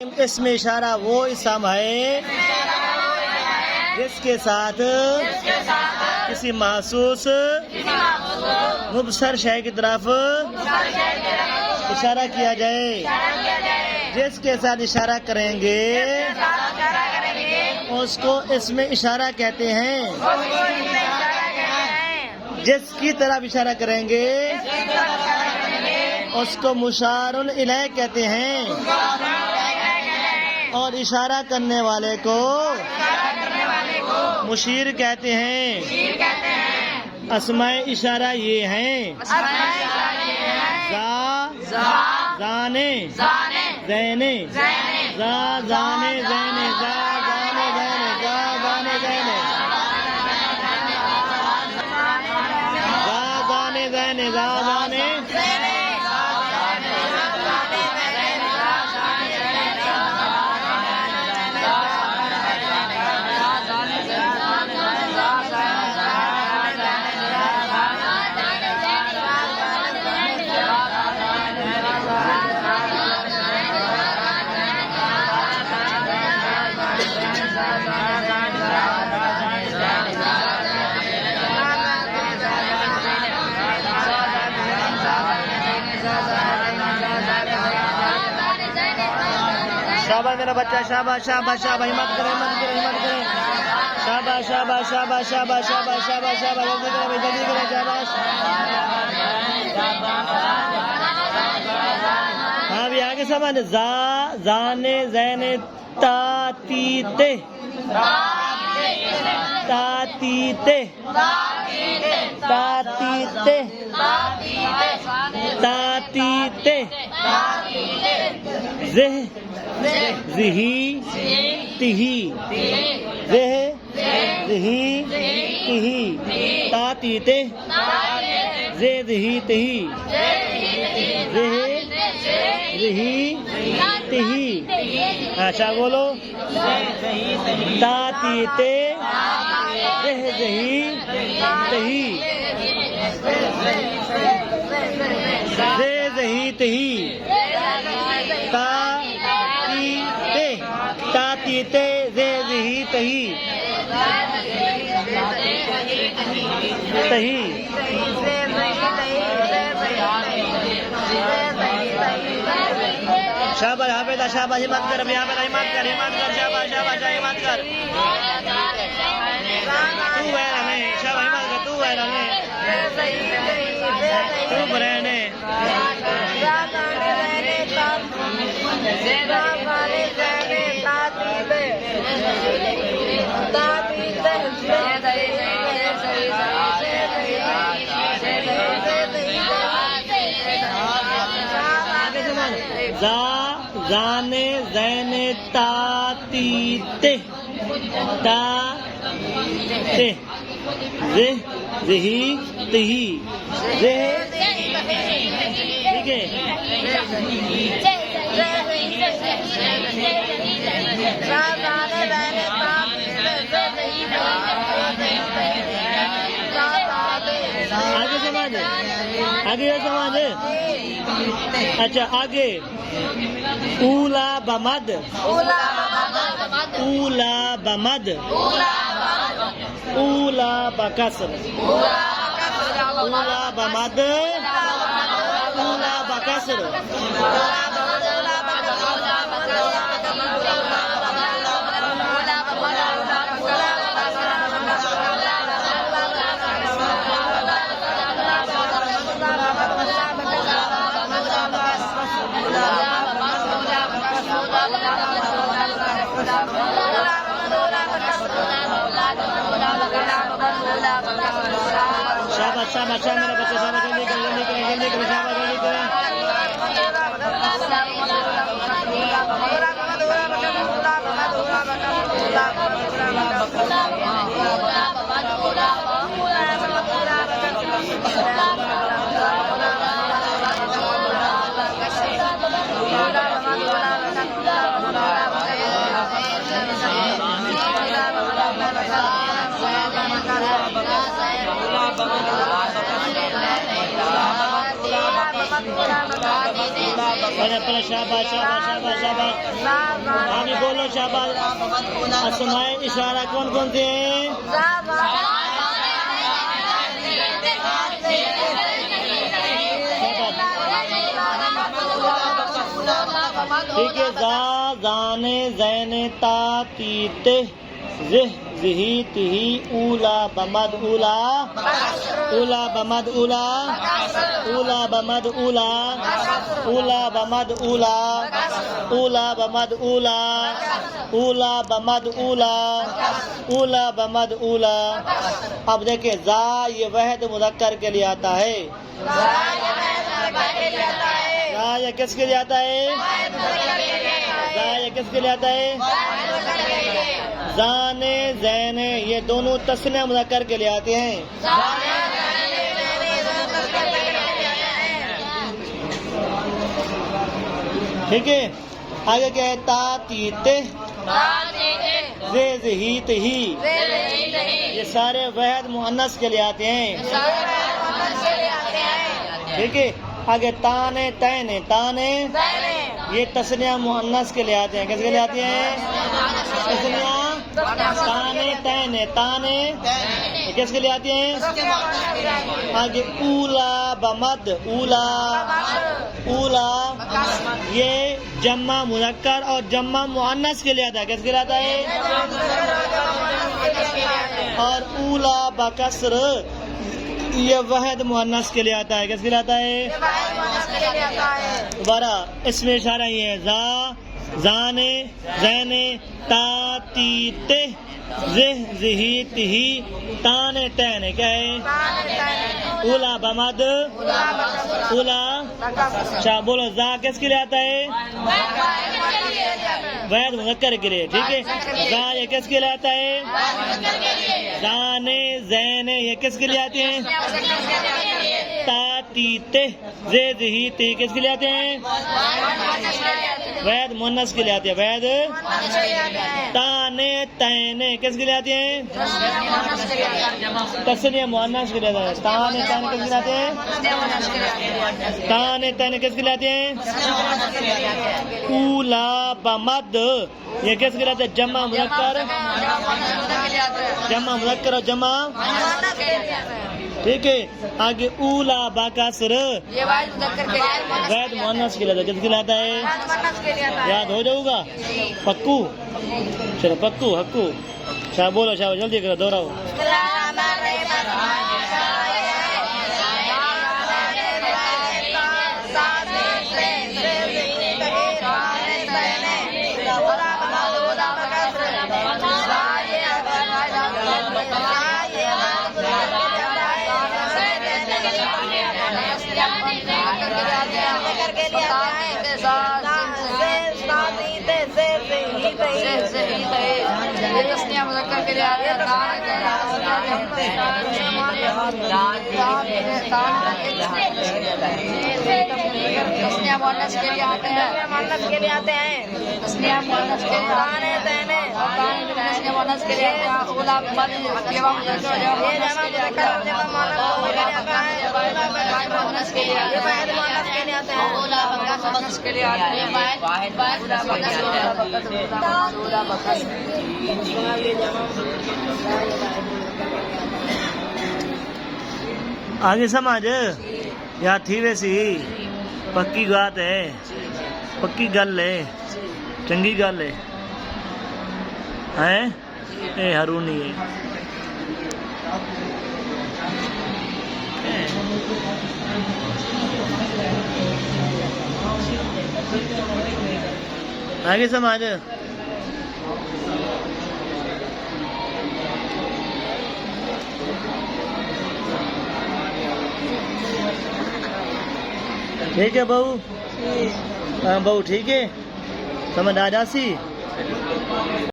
इसमें इशारा वो इसम है जिसके साथ किसी महसूस मुबसर शय की तरफ इशारा किया जाए। जिसके साथ इशारा करेंगे उसको इसमें इशारा कहते हैं। जिसकी तरफ इशारा करेंगे उसको मुशारुन इलैह कहते हैं और इशारा करने वाले को मुशीर कहते हैं। अस्माए इशारा ये हैं जा जाने ज़ैने जा जाने ज़ैने जा जाने ज़ैने जा जाने ज़ैने जा जाने ज़ैने जा जाने शाबाश मेरा बच्चा, शाबाश शाबाश शाबाश, हिम्मत करें हिम्मत करें हिम्मत करें, शाबाश शाबाश शाबाश शाबाश शाबाश शाबाश शाबाश, जल्दी करें जल्दी करें, शाबाश। हाँ भी आगे समझ जा जाने ज़ैने तातीते तातीते तातीते तातीते ज़ह ज़ही तिही ज़ह ज़ही तिही तातीते ज़ह ज़ही तिही ज़ह ज़ही तिही। अच्छा बोलो तातीते ज़ह ज़ही तिही ज़ह ज़ही तिही तातीते ज़ह ज़ही तिही तही। शाबाश हाफिज़, शाबाश, हिम्मत कर, हिम्मत कर, हिम्मत कर, शाबाश शाबाश हिम्मत कर। तू है रहने, शाबाश हिम्मत कर, तू है रहने, तू रहने। जा जाने ज़ैने तातीते ताते ज़ह ज़ही तिही ज़ह, ठीक है। आगे समाज आगे समाज। अच्छा आगे ऊला बमद ऊला बमद ऊला बकसर ऊला बमद ऊला बकसर। शाबाश शाबाश मेरा बच्चा, शाबाश जल्दी करें जल्दी करें जल्दी करें, शाबाश जल्दी करें। पहले शाबाश शाबाश शाबाश शाबाश। आगे बोलो शाबाश। असमाए इशारा कौन कौन से हैं? ठीक है। जा जाने ज़ैने ता ती ते ज़िह ज़िही तिही ऊला बमद ऊला ऊला बमद ऊला ऊला बमद ऊला ऊला बमद ऊला ऊला बमद ऊला ऊला बमद ऊला ऊला बमद ऊला। अब देखिए जा ये वहद मुज़क्कर के लिए आता है। जा ये किसके लिए आता है? जा ये किसके लिए आता है? जाने ज़ैने ये दोनों तस्नीया मुज़क्कर के लिए आते हैं। ठीक है। आगे क्या है? ता ती ते ज़े ज़ही तिही ये सारे वहद मुअन्नस के लिए आते हैं। ठीक है। आगे ताने तैने ताने ये तस्नीया मुअन्नस के लिए आते हैं। किसके लिए आते हैं? तस्नीया। ताने तैने ताने किसके लिए आती हैं? आगे ऊला बमद ऊला ऊला ये जम्मा मुज़क्कर और जम्मा मुअन्नस के लिए आता है। किसके लिए आता है? और ऊला बकस्र ये वहद मुअन्नस के लिए आता है। किसके लिए आता है? दोबारा इसमें इशारा ये है। जा जाने ज़ैने ता ती ते ज़िह ज़िही तिही ताने तैने क्या है? ऊला बमद ऊला। अच्छा बोलो जा किसके लिए आता है? वहद मुज़क्कर के लिए। ठीक है। जा ये किसके लिए आता है? जाने ज़ैने ये किसके लिए आते हैं? ता ती ते ज़े ज़िही ती किसके लिए आते हैं? वहद मुअन्नस के लिए आते हैं। वहद ताने तैने किसके लिए आते हैं? तस्नीया मुअन्नस के लिए आते हैं। ताने तैने किसके लिए आते हैं? ताने तैने किसके लिए आते हैं? ऊला बमद ये किसके लिए आते हैं? जमा मुज़क्कर और जमा। ठीक है। आगे ऊला बाकसर वहद मुअन्नस के लिए आता है। किसके लिए आता है? याद हो जाऊगा पक्कू। चलो पक्कू हक्कू। शाह बोलो शाह जल्दी करो दोहराओ। तस्नीया मुज़क्कर के लिए आते हैं। तस्नीया मुअन्नस के लिए आते हैं। तस्नीया मुअन्नस के लिए ताने तैने तस्नीया मुअन्नस के लिए ऊला बमद जमा मुज़क्कर मुअन्नस के लिए आते हैं। ऊला मुअन्नस के लिए आते हैं। आगे समझ या थी वैसी पक्की बात है, पक्की गल है, चंगी गल है ए हरूनी है। आगे समझ ठीक है बहू। हाँ बहू ठीक है, समझ आ जासी।